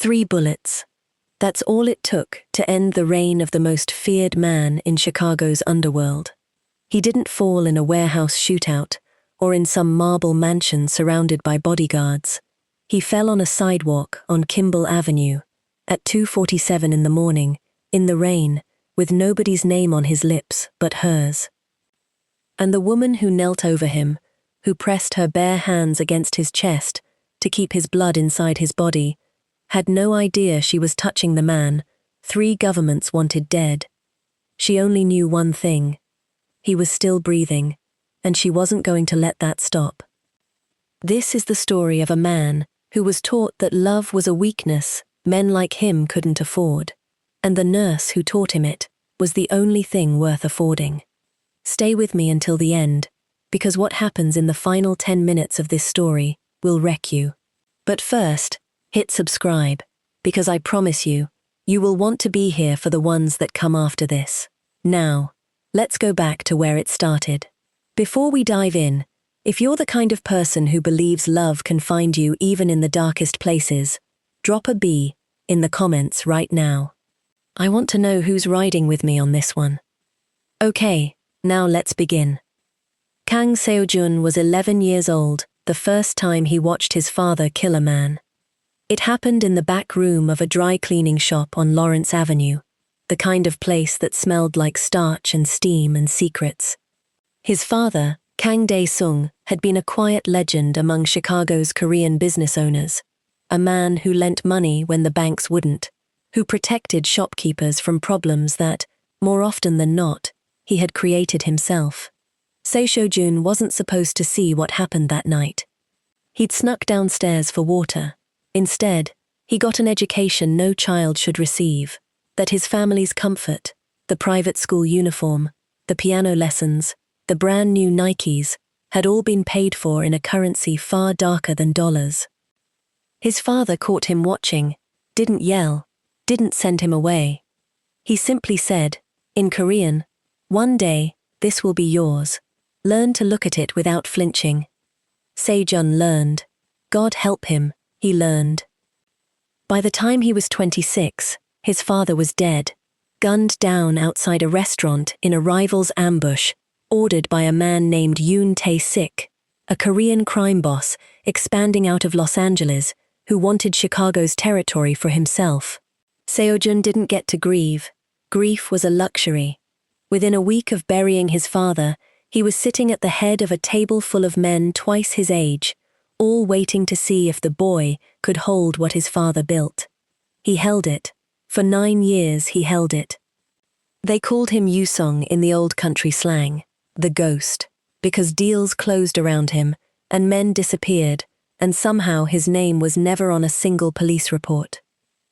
3 bullets. That's all it took to end the reign of the most feared man in Chicago's underworld. He didn't fall in a warehouse shootout or in some marble mansion surrounded by bodyguards. He fell on a sidewalk on Kimball Avenue at 2:47 in the morning, in the rain, with nobody's name on his lips but hers. And the woman who knelt over him, who pressed her bare hands against his chest to keep his blood inside his body, had no idea she was touching the man 3 governments wanted dead. She only knew one thing. He was still breathing, and she wasn't going to let that stop. This is the story of a man who was taught that love was a weakness men like him couldn't afford, and the nurse who taught him it was the only thing worth affording. Stay with me until the end, because what happens in the final 10 minutes of this story will wreck you. But first, hit subscribe, because I promise you, you will want to be here for the ones that come after this. Now, let's go back to where it started. Before we dive in, if you're the kind of person who believes love can find you even in the darkest places, drop a B in the comments right now. I want to know who's riding with me on this one. Okay, now let's begin. Kang Seojun was 11 years old the first time he watched his father kill a man. It happened in the back room of a dry cleaning shop on Lawrence Avenue, the kind of place that smelled like starch and steam and secrets. His father, Kang Dae-sung, had been a quiet legend among Chicago's Korean business owners, a man who lent money when the banks wouldn't, who protected shopkeepers from problems that, more often than not, he had created himself. Seojun wasn't supposed to see what happened that night. He'd snuck downstairs for water. Instead, he got an education no child should receive, that his family's comfort, the private school uniform, the piano lessons, the brand new Nikes, had all been paid for in a currency far darker than dollars. His father caught him watching, didn't yell, didn't send him away. He simply said, in Korean, "One day, this will be yours. Learn to look at it without flinching." Seojun learned. God help him, he learned. By the time he was 26, his father was dead, gunned down outside a restaurant in a rival's ambush, ordered by a man named Yoon Tae-sik, a Korean crime boss expanding out of Los Angeles, who wanted Chicago's territory for himself. Seojun didn't get to grieve. Grief was a luxury. Within a week of burying his father, he was sitting at the head of a table full of men twice his age, all waiting to see if the boy could hold what his father built. He held it. For 9 years he held it. They called him Yusong in the old country slang, the ghost, because deals closed around him, and men disappeared, and somehow his name was never on a single police report.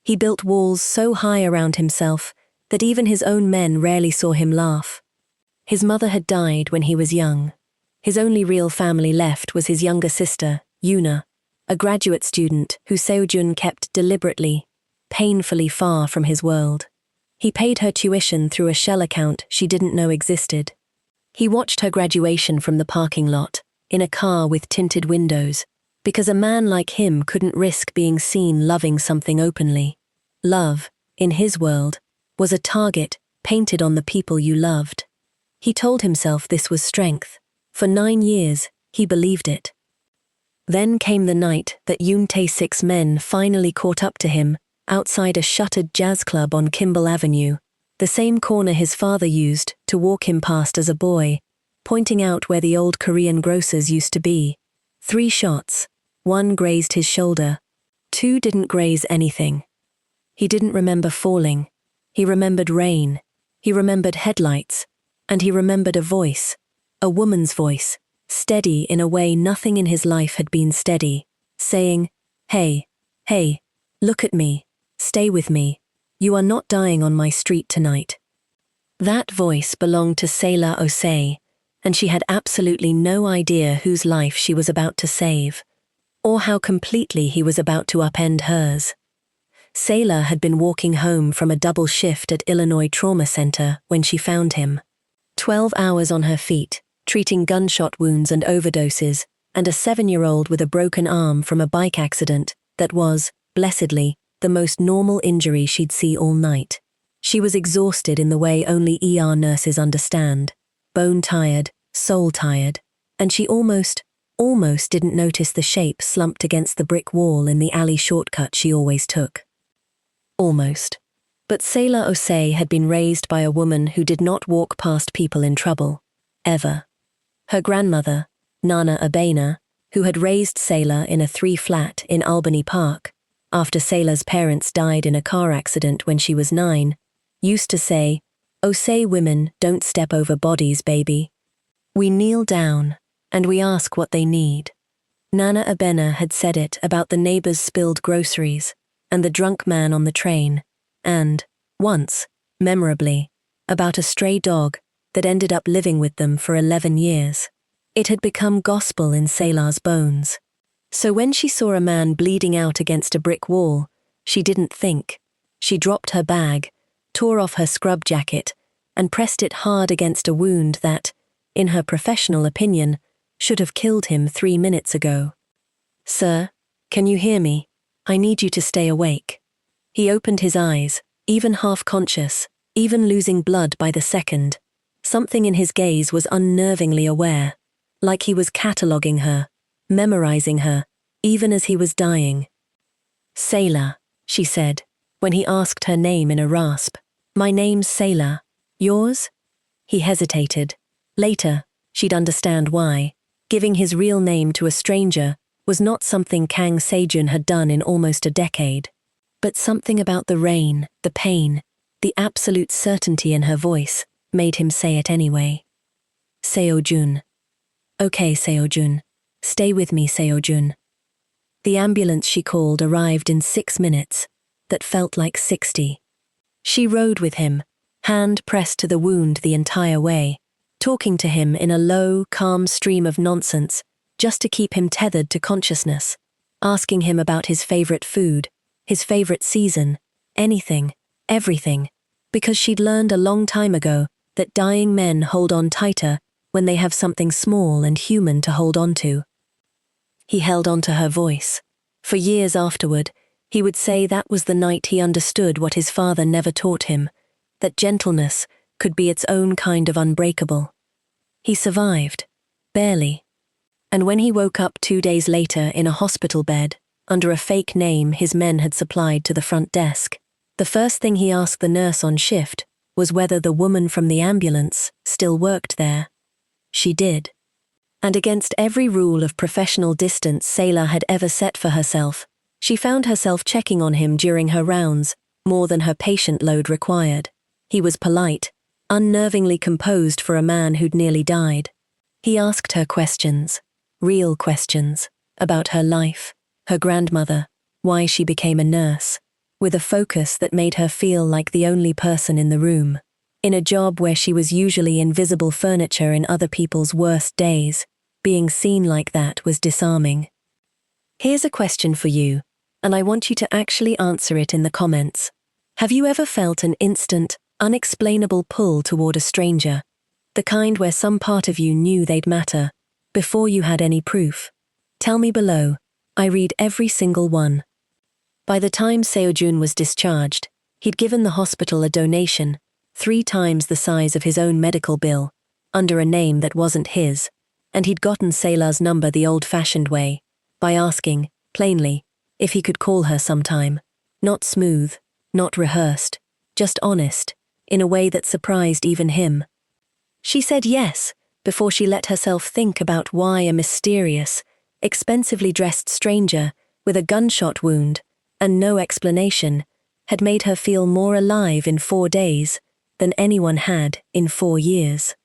He built walls so high around himself that even his own men rarely saw him laugh. His mother had died when he was young. His only real family left was his younger sister, Yuna, a graduate student who Seojun kept deliberately, painfully far from his world. He paid her tuition through a shell account she didn't know existed. He watched her graduation from the parking lot, in a car with tinted windows, because a man like him couldn't risk being seen loving something openly. Love, in his world, was a target painted on the people you loved. He told himself this was strength. For 9 years, he believed it. Then came the night that Yoon Tae-sik's men finally caught up to him outside a shuttered jazz club on Kimball Avenue, the same corner his father used to walk him past as a boy, pointing out where the old Korean grocers used to be. 3 shots. 1 grazed his shoulder. 2 didn't graze anything. He didn't remember falling. He remembered rain. He remembered headlights. And he remembered a voice, a woman's voice, steady in a way nothing in his life had been steady, saying, "Hey, hey, look at me, stay with me, you are not dying on my street tonight." That voice belonged to Selah Osei, and she had absolutely no idea whose life she was about to save, or how completely he was about to upend hers. Selah had been walking home from a double shift at Illinois Trauma Center when she found him. 12 hours on her feet, treating gunshot wounds and overdoses, and a 7-year-old with a broken arm from a bike accident that was, blessedly, the most normal injury she'd see all night. She was exhausted in the way only ER nurses understand, bone-tired, soul-tired, and she almost didn't notice the shape slumped against the brick wall in the alley shortcut she always took. Almost. But Selah Osei had been raised by a woman who did not walk past people in trouble, ever. Her grandmother, Nana Abena, who had raised Selah in a 3-flat in Albany Park, after Selah's parents died in a car accident when she was 9, used to say, "Osei women don't step over bodies, baby. We kneel down, and we ask what they need." Nana Abena had said it about the neighbors' spilled groceries, and the drunk man on the train, and, once, memorably, about a stray dog that ended up living with them for 11 years. It had become gospel in Selah's bones. So when she saw a man bleeding out against a brick wall, she didn't think. She dropped her bag, tore off her scrub jacket, and pressed it hard against a wound that, in her professional opinion, should have killed him 3 minutes ago. "Sir, can you hear me? I need you to stay awake." He opened his eyes, even half-conscious, even losing blood by the second. Something in his gaze was unnervingly aware, like he was cataloguing her, memorizing her, even as he was dying. "Selah," she said, when he asked her name in a rasp. "My name's Selah. Yours?" He hesitated. Later, she'd understand why. Giving his real name to a stranger was not something Kang Seojun had done in almost a decade. But something about the rain, the pain, the absolute certainty in her voice made him say it anyway. "Seojun." "Okay, Seojun. Stay with me, Seojun." The ambulance she called arrived in 6 minutes, that felt like 60. She rode with him, hand pressed to the wound the entire way, talking to him in a low, calm stream of nonsense, just to keep him tethered to consciousness, asking him about his favorite food, his favorite season, anything, everything, because she'd learned a long time ago that dying men hold on tighter when they have something small and human to hold on to. He held on to her voice. For years afterward, he would say that was the night he understood what his father never taught him, that gentleness could be its own kind of unbreakable. He survived, barely. And when he woke up 2 days later in a hospital bed, under a fake name his men had supplied to the front desk, the first thing he asked the nurse on shift was whether the woman from the ambulance still worked there. She did. And against every rule of professional distance Selah had ever set for herself, she found herself checking on him during her rounds, more than her patient load required. He was polite, unnervingly composed for a man who'd nearly died. He asked her questions, real questions, about her life, her grandmother, why she became a nurse, with a focus that made her feel like the only person in the room, in a job where she was usually invisible furniture in other people's worst days. Being seen like that was disarming. Here's a question for you, and I want you to actually answer it in the comments. Have you ever felt an instant, unexplainable pull toward a stranger, the kind where some part of you knew they'd matter, before you had any proof? Tell me below. I read every single one. By the time Seojun was discharged, he'd given the hospital a donation, 3 times the size of his own medical bill, under a name that wasn't his, and he'd gotten Selah's number the old-fashioned way, by asking, plainly, if he could call her sometime. Not smooth, not rehearsed, just honest, in a way that surprised even him. She said yes, before she let herself think about why a mysterious, expensively dressed stranger with a gunshot wound and no explanation had made her feel more alive in 4 days than anyone had in 4 years.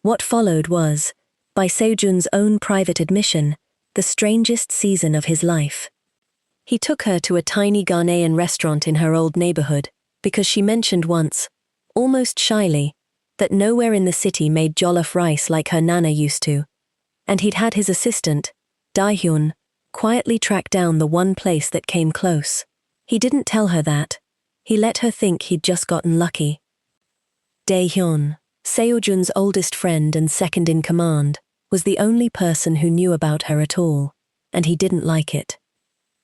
What followed was, by Seojun's own private admission, the strangest season of his life. He took her to a tiny Ghanaian restaurant in her old neighborhood because she mentioned once, almost shyly, that nowhere in the city made jollof rice like her nana used to, and he'd had his assistant, Dae-hyun, quietly track down the one place that came close. He didn't tell her that. He let her think he'd just gotten lucky. Dae-hyun, Seojun's oldest friend and second in command, was the only person who knew about her at all, and he didn't like it.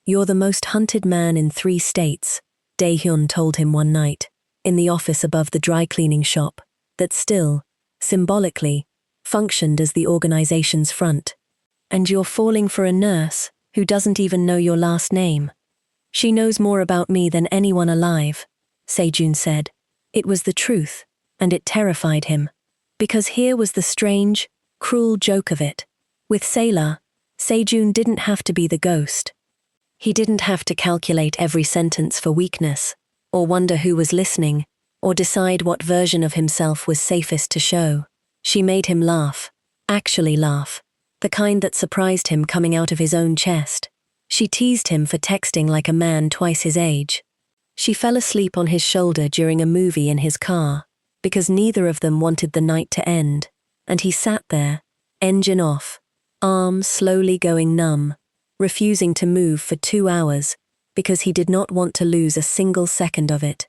"You're the most hunted man in 3 states, Dae-hyun told him one night, in the office above the dry cleaning shop, that still, symbolically, functioned as the organization's front. And you're falling for a nurse who doesn't even know your last name. She knows more about me than anyone alive," Seojun said. It was the truth, and it terrified him. Because here was the strange, cruel joke of it. With Selah, Seojun didn't have to be the ghost. He didn't have to calculate every sentence for weakness, or wonder who was listening, or decide what version of himself was safest to show. She made him laugh, actually laugh, the kind that surprised him coming out of his own chest. She teased him for texting like a man twice his age. She fell asleep on his shoulder during a movie in his car, because neither of them wanted the night to end, and he sat there, engine off, arm slowly going numb, refusing to move for 2 hours, because he did not want to lose a single second of it.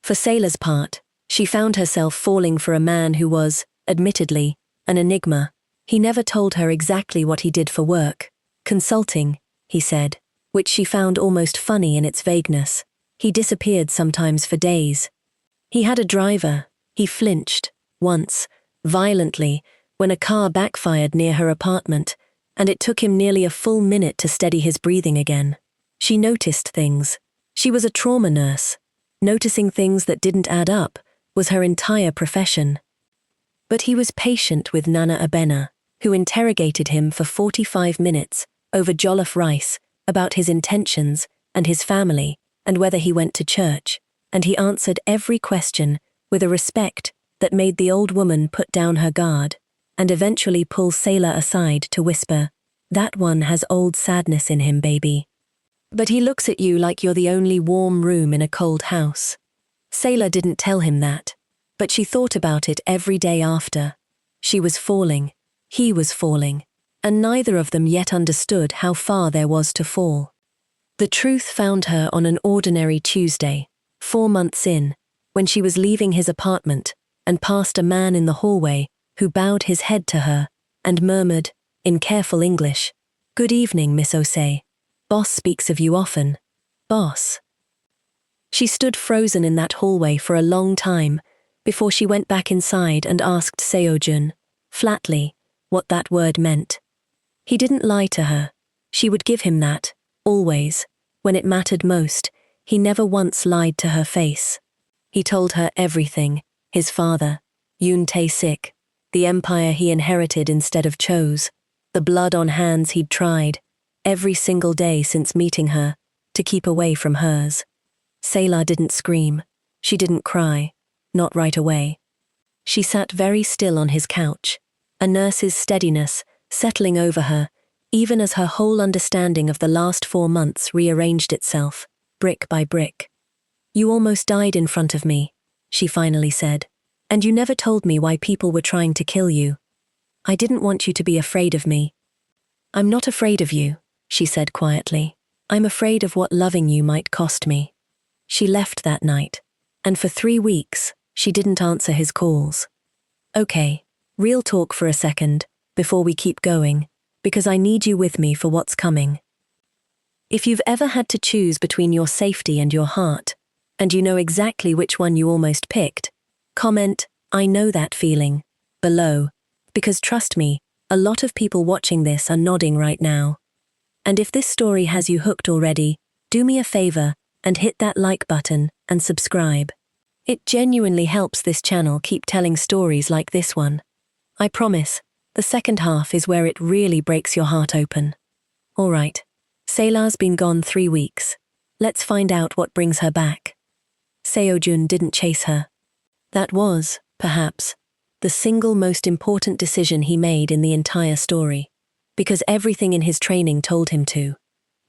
For Selah's part, she found herself falling for a man who was, admittedly, an enigma. He never told her exactly what he did for work. Consulting, he said, which she found almost funny in its vagueness. He disappeared sometimes for days. He had a driver. He flinched, once, violently, when a car backfired near her apartment, and it took him nearly a full minute to steady his breathing again. She noticed things. She was a trauma nurse. Noticing things that didn't add up was her entire profession. But he was patient with Nana Abena, who interrogated him for 45 minutes over jollof rice, about his intentions and his family, and whether he went to church, and he answered every question with a respect that made the old woman put down her guard, and eventually pull Selah aside to whisper, "That one has old sadness in him, baby. But he looks at you like you're the only warm room in a cold house." Selah didn't tell him that, but she thought about it every day after. She was falling, he was falling, and neither of them yet understood how far there was to fall. The truth found her on an ordinary Tuesday, 4 months in, when she was leaving his apartment and passed a man in the hallway who bowed his head to her and murmured, in careful English, "Good evening, Miss Osei. Boss speaks of you often. Boss." She stood frozen in that hallway for a long time before she went back inside and asked Seojun, flatly, what that word meant. He didn't lie to her. She would give him that, always. When it mattered most, he never once lied to her face. He told her everything, his father, Yoon Tae-sik, the empire he inherited instead of chose, the blood on hands he'd tried, every single day since meeting her, to keep away from hers. Selah didn't scream. She didn't cry. Not right away. She sat very still on his couch, a nurse's steadiness settling over her, even as her whole understanding of the last 4 months rearranged itself, brick by brick. "You almost died in front of me," she finally said, "and you never told me why people were trying to kill you. I didn't want you to be afraid of me." "I'm not afraid of you," she said quietly. "I'm afraid of what loving you might cost me." She left that night, and for 3 weeks, she didn't answer his calls. "Okay, real talk for a second, before we keep going, because I need you with me for what's coming. If you've ever had to choose between your safety and your heart, and you know exactly which one you almost picked, comment, 'I know that feeling,' below, because trust me, a lot of people watching this are nodding right now. And if this story has you hooked already, do me a favor and hit that like button and subscribe. It genuinely helps this channel keep telling stories like this one. I promise, the second half is where it really breaks your heart open. Alright, Selah's been gone 3 weeks. Let's find out what brings her back. Seojun didn't chase her. That was, perhaps, the single most important decision he made in the entire story, because everything in his training told him to.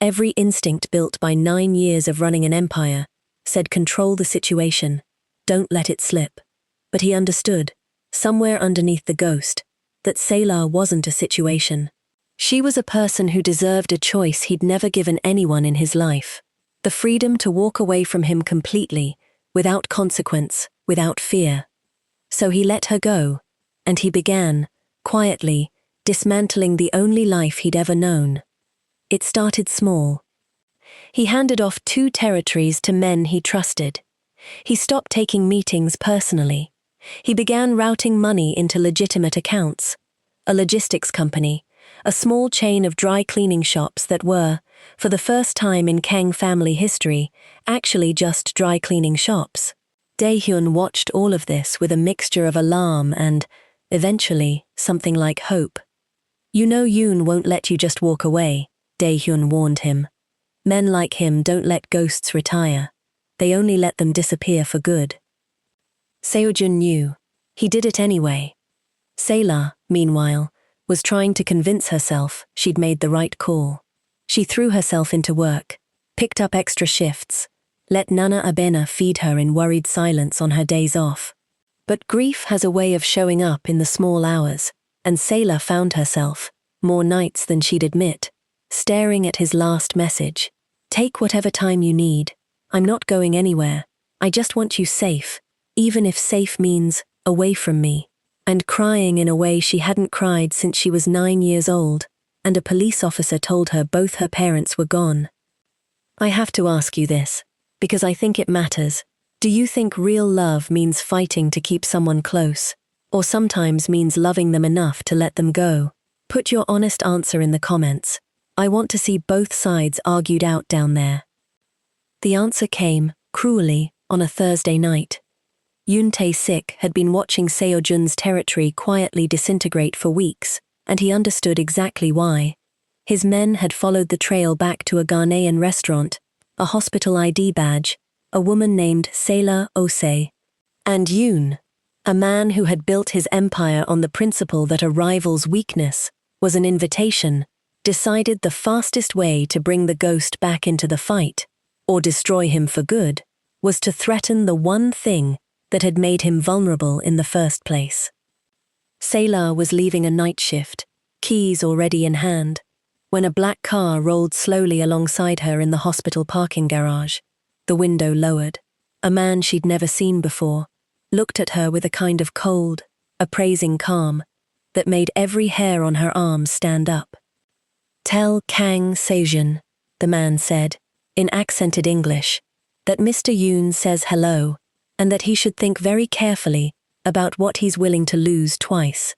Every instinct built by 9 years of running an empire said control the situation, don't let it slip. But he understood, somewhere underneath the ghost, that Selah wasn't a situation. She was a person who deserved a choice he'd never given anyone in his life. The freedom to walk away from him completely, without consequence, without fear. So he let her go, and he began, quietly, dismantling the only life he'd ever known. It started small, He handed off 2 territories to men he trusted. He stopped taking meetings personally. He began routing money into legitimate accounts. A logistics company, a small chain of dry cleaning shops that were, for the first time in Kang family history, actually just dry cleaning shops. Dae-hyun watched all of this with a mixture of alarm and, eventually, something like hope. "You know Yoon won't let you just walk away," Dae-hyun warned him. "Men like him don't let ghosts retire. They only let them disappear for good." Seojun knew. He did it anyway. Selah, meanwhile, was trying to convince herself she'd made the right call. She threw herself into work, picked up extra shifts, let Nana Abena feed her in worried silence on her days off. But grief has a way of showing up in the small hours, and Selah found herself, more nights than she'd admit, staring at his last message. "Take whatever time you need. I'm not going anywhere. I just want you safe, even if safe means away from me." And crying in a way she hadn't cried since she was 9 years old, and a police officer told her both her parents were gone. "I have to ask you this, because I think it matters. Do you think real love means fighting to keep someone close, or sometimes means loving them enough to let them go? Put your honest answer in the comments. I want to see both sides argued out down there." The answer came, cruelly, on a Thursday night. Yoon Tae-sik had been watching Seojun's territory quietly disintegrate for weeks, and he understood exactly why. His men had followed the trail back to a Ghanaian restaurant, a hospital ID badge, a woman named Selah Osei, and Yoon, a man who had built his empire on the principle that a rival's weakness was an invitation, decided the fastest way to bring the ghost back into the fight, or destroy him for good, was to threaten the one thing that had made him vulnerable in the first place. Selah was leaving a night shift, keys already in hand, when a black car rolled slowly alongside her in the hospital parking garage, the window lowered. A man she'd never seen before looked at her with a kind of cold, appraising calm that made every hair on her arms stand up. "Tell Kang Seojun," the man said, in accented English, "that Mr. Yoon says hello, and that he should think very carefully about what he's willing to lose twice."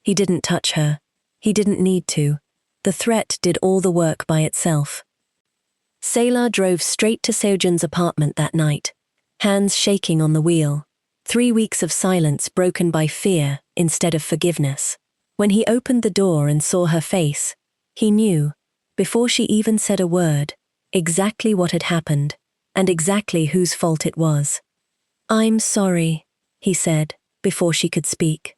He didn't touch her. He didn't need to. The threat did all the work by itself. Selah drove straight to Seojun's apartment that night, hands shaking on the wheel. 3 weeks of silence broken by fear instead of forgiveness. When he opened the door and saw her face, he knew, before she even said a word, exactly what had happened, and exactly whose fault it was. "I'm sorry," he said, before she could speak.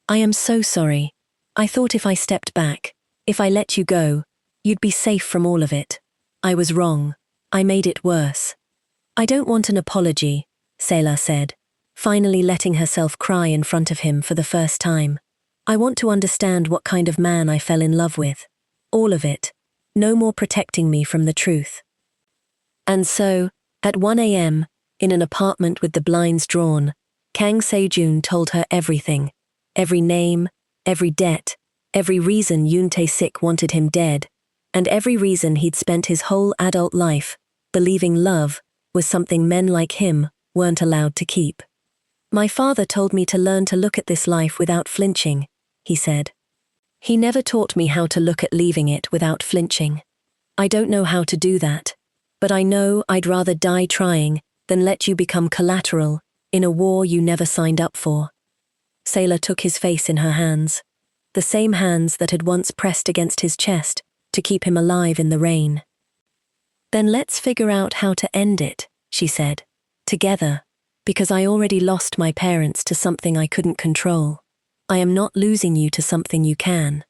"I am so sorry. I thought if I stepped back, if I let you go, you'd be safe from all of it. I was wrong. I made it worse." "I don't want an apology," Selah said, finally letting herself cry in front of him for the first time. "I want to understand what kind of man I fell in love with. All of it. No more protecting me from the truth." And so, at 1 a.m., in an apartment with the blinds drawn, Kang Seojun told her everything. Every name, every debt, every reason Yoon Tae-sik wanted him dead, and every reason he'd spent his whole adult life believing love was something men like him weren't allowed to keep. "My father told me to learn to look at this life without flinching," he said. "He never taught me how to look at leaving it without flinching. I don't know how to do that, but I know I'd rather die trying than let you become collateral in a war you never signed up for." Selah took his face in her hands, the same hands that had once pressed against his chest to keep him alive in the rain. "Then let's figure out how to end it," she said, "together, because I already lost my parents to something I couldn't control. I am not losing you to something you can.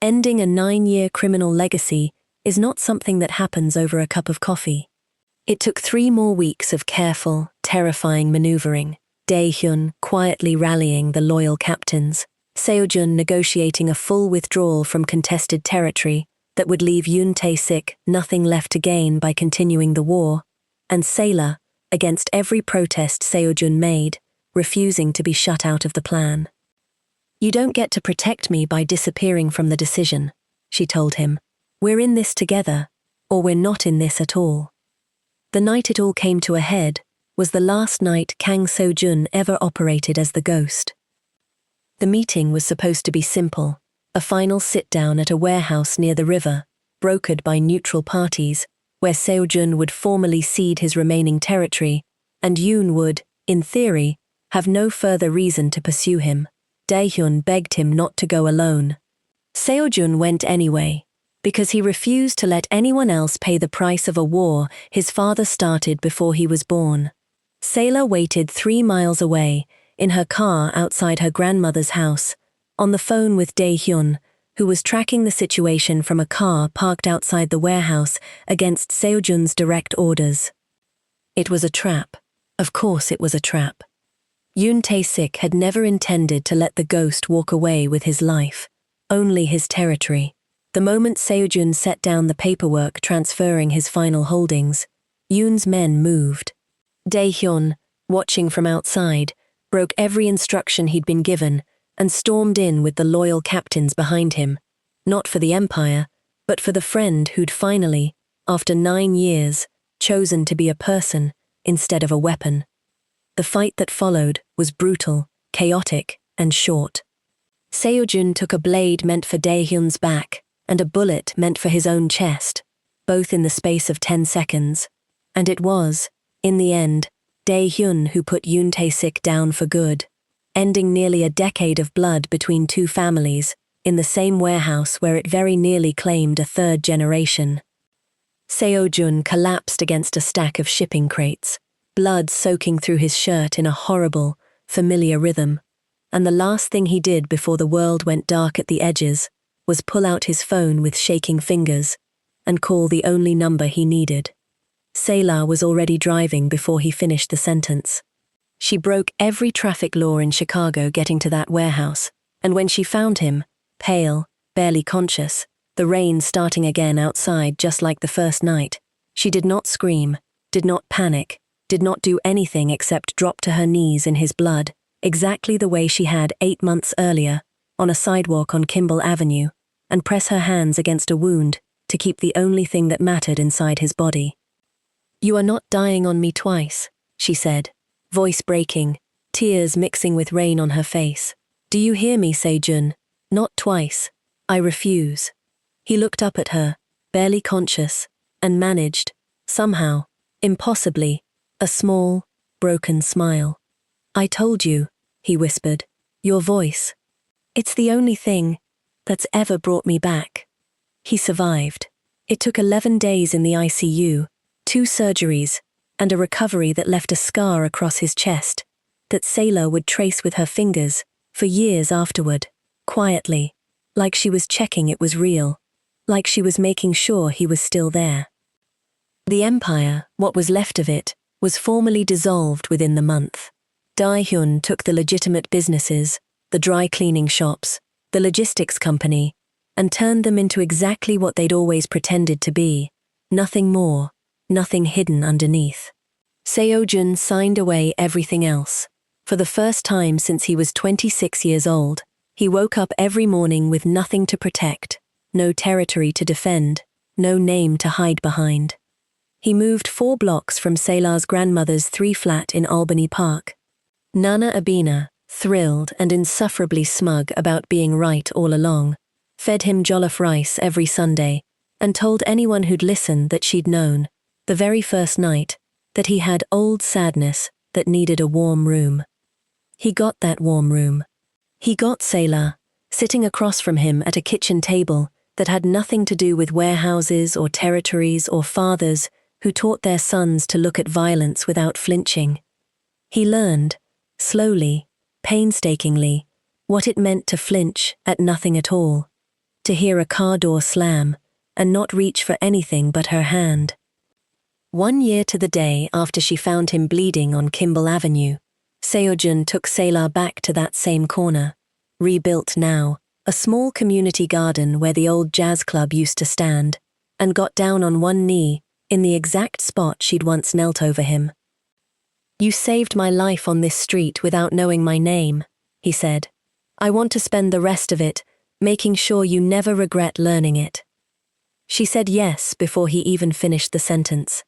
Ending a 9-year criminal legacy is not something that happens over a cup of coffee." It took 3 more weeks of careful, terrifying maneuvering, Dae-hyun quietly rallying the loyal captains, Seojun negotiating a full withdrawal from contested territory that would leave Yoon Tae-sik nothing left to gain by continuing the war, and Selah, against every protest Seojun made, refusing to be shut out of the plan. "You don't get to protect me by disappearing from the decision," she told him. "We're in this together, or we're not in this at all. The night it all came to a head was the last night Kang Seojun ever operated as the ghost. The meeting was supposed to be simple, a final sit-down at a warehouse near the river, brokered by neutral parties, where Seojun would formally cede his remaining territory, and Yoon would, in theory, have no further reason to pursue him. Daehyun begged him not to go alone. Seojun went anyway, because he refused to let anyone else pay the price of a war his father started before he was born. Selah waited 3 miles away, in her car outside her grandmother's house, on the phone with Daehyun, who was tracking the situation from a car parked outside the warehouse against Seojun's direct orders. It was a trap. Of course it was a trap. Yoon Tae-sik had never intended to let the ghost walk away with his life, only his territory. The moment Seojun set down the paperwork transferring his final holdings, Yoon's men moved. Daehyun, watching from outside, broke every instruction he'd been given and stormed in with the loyal captains behind him, not for the empire, but for the friend who'd finally, after 9 years, chosen to be a person instead of a weapon. The fight that followed was brutal, chaotic, and short. Seojun took a blade meant for Daehyun's back and a bullet meant for his own chest, both in the space of 10 seconds, and it was, in the end, Daehyun who put Yoon Tae-sik down for good, ending nearly a decade of blood between 2 families in the same warehouse where it very nearly claimed a 3rd generation. Seojun collapsed against a stack of shipping crates, blood soaking through his shirt in a horrible, familiar rhythm, and the last thing he did before the world went dark at the edges was pull out his phone with shaking fingers and call the only number he needed. Selah was already driving before he finished the sentence. She broke every traffic law in Chicago getting to that warehouse, and when she found him, pale, barely conscious, the rain starting again outside just like the first night, she did not scream, did not panic, did not do anything except drop to her knees in his blood, exactly the way she had 8 months earlier, on a sidewalk on Kimball Avenue, and press her hands against a wound to keep the only thing that mattered inside his body. "You are not dying on me twice," she said, voice breaking, tears mixing with rain on her face. "Do you hear me, Seojun? Not twice. I refuse." He looked up at her, barely conscious, and managed, somehow, impossibly, a small, broken smile. "I told you," he whispered, "your voice. It's the only thing that's ever brought me back." He survived. It took 11 days in the ICU, 2 surgeries, and a recovery that left a scar across his chest that Selah would trace with her fingers for years afterward, quietly, like she was checking it was real, like she was making sure he was still there. The empire, what was left of it, was formally dissolved within the month. Daehyun took the legitimate businesses, the dry cleaning shops, the logistics company, and turned them into exactly what they'd always pretended to be, nothing more, nothing hidden underneath. Seojun signed away everything else. For the first time since he was 26 years old, he woke up every morning with nothing to protect, no territory to defend, no name to hide behind. He moved 4 blocks from Selah's grandmother's 3-flat in Albany Park. Nana Abina, thrilled and insufferably smug about being right all along, fed him jollof rice every Sunday, and told anyone who'd listen that she'd known, the very first night, that he had old sadness that needed a warm room. He got that warm room. He got Selah, sitting across from him at a kitchen table that had nothing to do with warehouses or territories or fathers who taught their sons to look at violence without flinching. He learned, slowly, painstakingly, what it meant to flinch at nothing at all, to hear a car door slam and not reach for anything but her hand. 1 year to the day after she found him bleeding on Kimball Avenue, Seojun took Selah back to that same corner, rebuilt now, a small community garden where the old jazz club used to stand, and got down on one knee in the exact spot she'd once knelt over him. "You saved my life on this street without knowing my name," he said. "I want to spend the rest of it making sure you never regret learning it." She said yes before he even finished the sentence.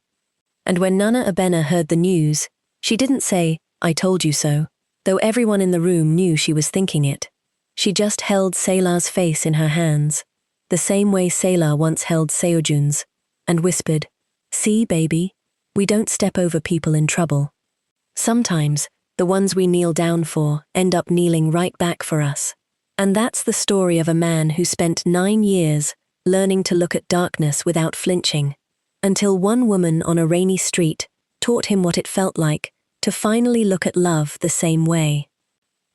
And when Nana Abena heard the news, she didn't say, "I told you so," though everyone in the room knew she was thinking it. She just held Selah's face in her hands, the same way Selah once held Seojun's, and whispered, "See, baby, we don't step over people in trouble. Sometimes, the ones we kneel down for end up kneeling right back for us." And that's the story of a man who spent 9 years learning to look at darkness without flinching, until one woman on a rainy street taught him what it felt like to finally look at love the same way.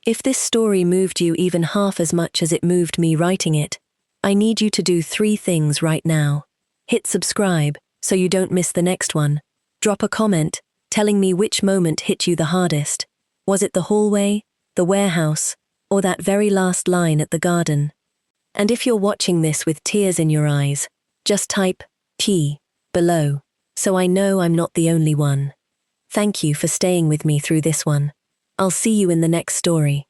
If this story moved you even half as much as it moved me writing it, I need you to do 3 things right now. Hit subscribe so you don't miss the next one. Drop a comment telling me which moment hit you the hardest. Was it the hallway, the warehouse, or that very last line at the garden? And if you're watching this with tears in your eyes, just type P below, so I know I'm not the only one. Thank you for staying with me through this one. I'll see you in the next story.